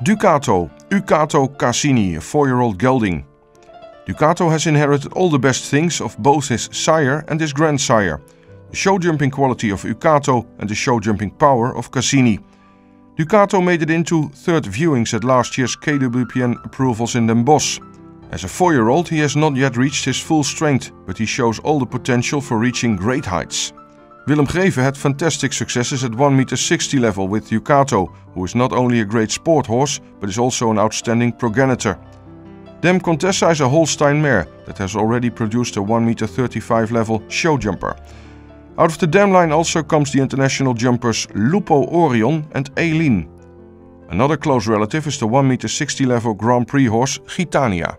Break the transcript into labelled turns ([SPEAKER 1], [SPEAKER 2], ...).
[SPEAKER 1] Ducato, Ucato Cassini, a 4-year-old gelding. Ducato has inherited all the best things of both his sire and his grandsire. The show jumping quality of Ucato and the show jumping power of Cassini. Ducato made it into third viewings at last year's KWPN approvals in Den Bosch. As a 4-year-old he has not yet reached his full strength, but he shows all the potential for reaching great heights. Willem Greve had fantastic successes at 1m60 level with Ducato, who is not only a great sport horse, but is also an outstanding progenitor. Dame Contessa is a Holstein mare that has already produced a 1m35 level show jumper. Out of the dam line also comes the international jumpers Lupo Orion and Aileen. Another close relative is the 1m60 level Grand Prix horse Gitania.